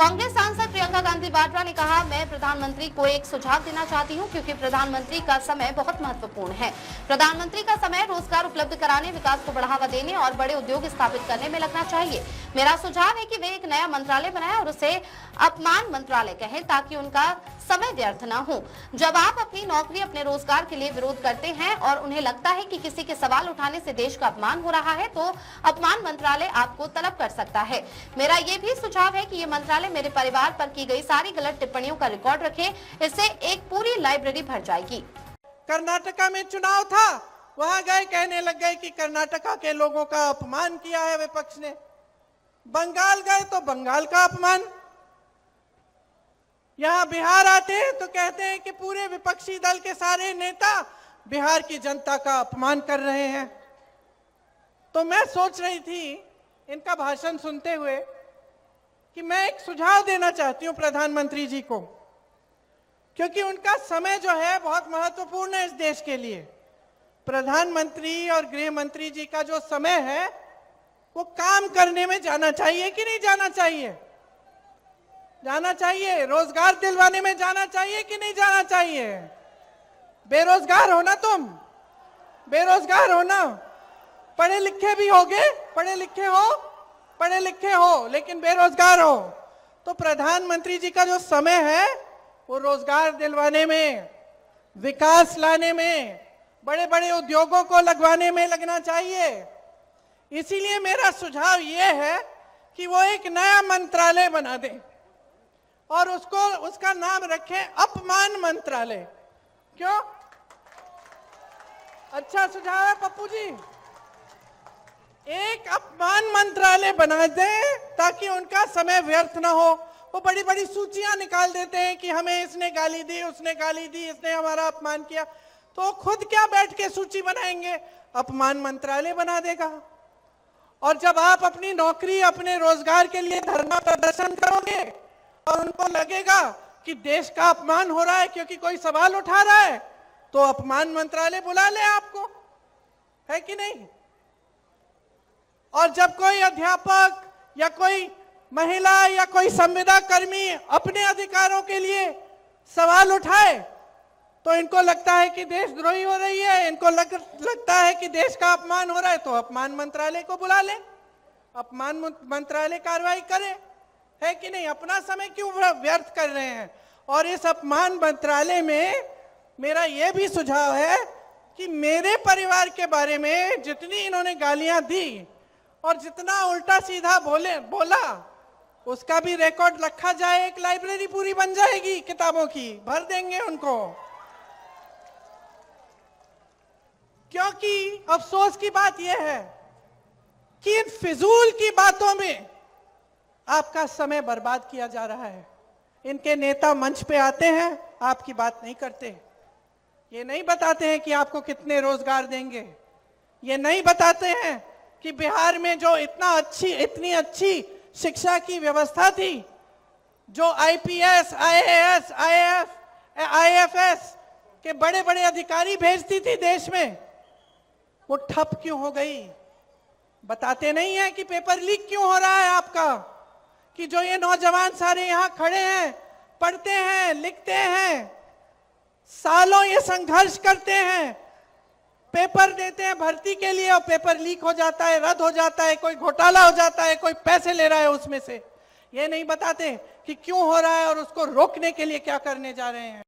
कांग्रेस सांसद प्रियंका गांधी वाड्रा ने कहा, मैं प्रधानमंत्री को एक सुझाव देना चाहती हूं क्योंकि प्रधानमंत्री का समय बहुत महत्वपूर्ण है। प्रधानमंत्री का समय रोजगार उपलब्ध कराने, विकास को बढ़ावा देने और बड़े उद्योग स्थापित करने में लगना चाहिए। मेरा सुझाव है कि वे एक नया मंत्रालय बनाएं और उसे अपमान मंत्रालय कहें ताकि उनका समय व्यर्थ न हो। जब आप अपनी नौकरी, अपने रोजगार के लिए विरोध करते हैं और उन्हें लगता है कि किसी के सवाल उठाने से देश का अपमान हो रहा है, तो अपमान मंत्रालय आपको तलब कर सकता है। मेरा ये भी सुझाव है कि ये मंत्रालय मेरे परिवार पर की गई सारी गलत टिप्पणियों का रिकॉर्ड रखे। इससे एक पूरी लाइब्रेरी भर जाएगी। कर्नाटका में चुनाव था, वहां गए, कहने लग गए कि कर्नाटका के लोगों का अपमान किया है विपक्ष ने। बंगाल गए तो बंगाल का अपमान। यहां बिहार आते हैं तो कहते हैं कि पूरे विपक्षी दल के सारे नेता बिहार की जनता का अपमान कर रहे हैं। तो मैं सोच रही थी इनका भाषण सुनते हुए कि मैं एक सुझाव देना चाहती हूं प्रधानमंत्री जी को, क्योंकि उनका समय जो है बहुत महत्वपूर्ण है इस देश के लिए। प्रधानमंत्री और गृह मंत्री जी का जो समय है वो काम करने में जाना चाहिए कि नहीं जाना चाहिए? जाना चाहिए। रोजगार दिलवाने में जाना चाहिए कि नहीं जाना चाहिए? बेरोजगार हो ना तुम, बेरोजगार हो ना, पढ़े लिखे भी होगे, पढ़े लिखे हो लेकिन बेरोजगार हो। तो प्रधानमंत्री जी का जो समय है वो रोजगार दिलवाने में, विकास लाने में, बड़े बड़े उद्योगों को लगवाने में लगना चाहिए। इसीलिए मेरा सुझाव ये है कि वो एक नया मंत्रालय बना दें और उसका नाम रखें अपमान मंत्रालय। क्यों? अच्छा सुझाव है पप्पू जी। एक अपमान मंत्रालय बना दें ताकि उनका समय व्यर्थ ना हो। वो बड़ी बड़ी सूचियां निकाल देते हैं कि हमें इसने गाली दी, उसने गाली दी, इसने हमारा अपमान किया। तो खुद क्या बैठ के सूची बनाएंगे? अपमान मंत्रालय बना देगा। और जब आप अपनी नौकरी, अपने रोजगार के लिए धरना प्रदर्शन करोगे और उनको लगेगा कि देश का अपमान हो रहा है क्योंकि कोई सवाल उठा रहा है, तो अपमान मंत्रालय बुला ले आपको, है कि नहीं? और जब कोई अध्यापक या कोई महिला या कोई संविदा कर्मी अपने अधिकारों के लिए सवाल उठाए तो इनको लगता है कि देशद्रोही हो रही है, इनको लगता है कि देश का अपमान हो रहा है, तो अपमान मंत्रालय को बुला ले, अपमान मंत्रालय कार्रवाई करे, है कि नहीं? अपना समय क्यों व्यर्थ कर रहे हैं? और इस अपमान मंत्रालय में मेरा यह भी सुझाव है कि मेरे परिवार के बारे में जितनी इन्होंने गालियां दी और जितना उल्टा सीधा बोला उसका भी रिकॉर्ड रखा जाए। एक लाइब्रेरी पूरी बन जाएगी किताबों की, भर देंगे उनको। क्योंकि अफसोस की बात यह है कि इन फिजूल की बातों में आपका समय बर्बाद किया जा रहा है। इनके नेता मंच पे आते हैं, आपकी बात नहीं करते, ये नहीं बताते हैं कि आपको कितने रोजगार देंगे, ये नहीं बताते हैं कि बिहार में जो इतनी अच्छी शिक्षा की व्यवस्था थी, जो आईपीएस, आईएएस, आईएफएस के बड़े बड़े अधिकारी भेजती थी देश में, वो ठप क्यों हो गई? बताते नहीं है कि पेपर लीक क्यों हो रहा है आपका, कि जो ये नौजवान सारे यहाँ खड़े हैं, पढ़ते हैं, लिखते हैं, सालों ये संघर्ष करते हैं, पेपर देते हैं भर्ती के लिए और पेपर लीक हो जाता है, रद्द हो जाता है, कोई घोटाला हो जाता है, कोई पैसे ले रहा है उसमें से। ये नहीं बताते कि क्यों हो रहा है और उसको रोकने के लिए क्या करने जा रहे हैं।